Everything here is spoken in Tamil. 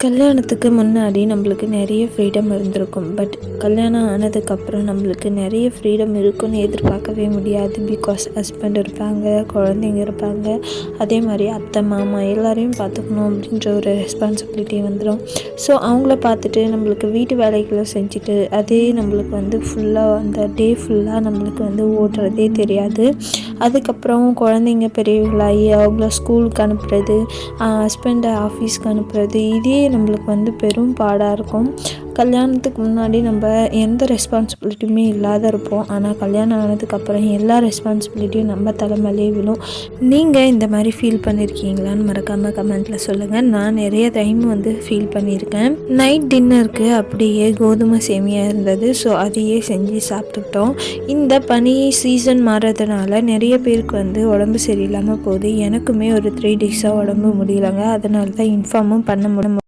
கல்யாணத்துக்கு முன்னாடி நம்மளுக்கு நிறைய ஃப்ரீடம் இருந்திருக்கும். பட் கல்யாணம் ஆனதுக்கப்புறம் நம்மளுக்கு நிறைய ஃப்ரீடம் இருக்குன்னு எதிர்பார்க்கவே முடியாது. பிகாஸ் ஹஸ்பண்ட் இருப்பாங்க, குழந்தைங்க இருப்பாங்க, அதே மாதிரி அத்தை மாமா எல்லாரையும் பார்த்துக்கணும் அப்படின்ற ஒரு ரெஸ்பான்சிபிலிட்டி வந்துடும். ஸோ அவங்கள பார்த்துட்டு நம்மளுக்கு வீட்டு வேலைகளை செஞ்சுட்டு அதே நம்மளுக்கு ஃபுல்லாக அந்த டே ஃபுல்லாக நம்மளுக்கு ஓட்டுறதே தெரியாது. அதுக்கப்புறம் குழந்தைங்க பெரியவங்களாகி அவங்கள ஸ்கூலுக்கு அனுப்புறது, ஹஸ்பண்டை ஆஃபீஸ்க்கு அனுப்புறது, இதே நம்மளுக்கு பெரும் பாடாக இருக்கும். கல்யாணத்துக்கு முன்னாடி நம்ம எந்த ரெஸ்பான்சிபிலிட்டியுமே இல்லாத இருப்போம். ஆனால் கல்யாணம் ஆனதுக்கப்புறம் எல்லா ரெஸ்பான்சிபிலிட்டியும் நம்ம தலைமையிலே விழும். நீங்கள் இந்த மாதிரி ஃபீல் பண்ணியிருக்கீங்களான்னு மறக்காமல் கமெண்ட்டில் சொல்லுங்கள். நான் நிறைய டைம் ஃபீல் பண்ணியிருக்கேன். நைட் டின்னருக்கு அப்படியே கோதுமை சேமியா இருந்தது. ஸோ அதையே செஞ்சு சாப்பிட்டுக்கிட்டோம். இந்த பனி சீசன் மாறதுனால நிறைய பேருக்கு உடம்பு சரியில்லாமல் போகுது. எனக்குமே ஒரு 3 days உடம்பு முடியலைங்க. அதனால தான் இன்ஃபார்மும் பண்ண முடியும்.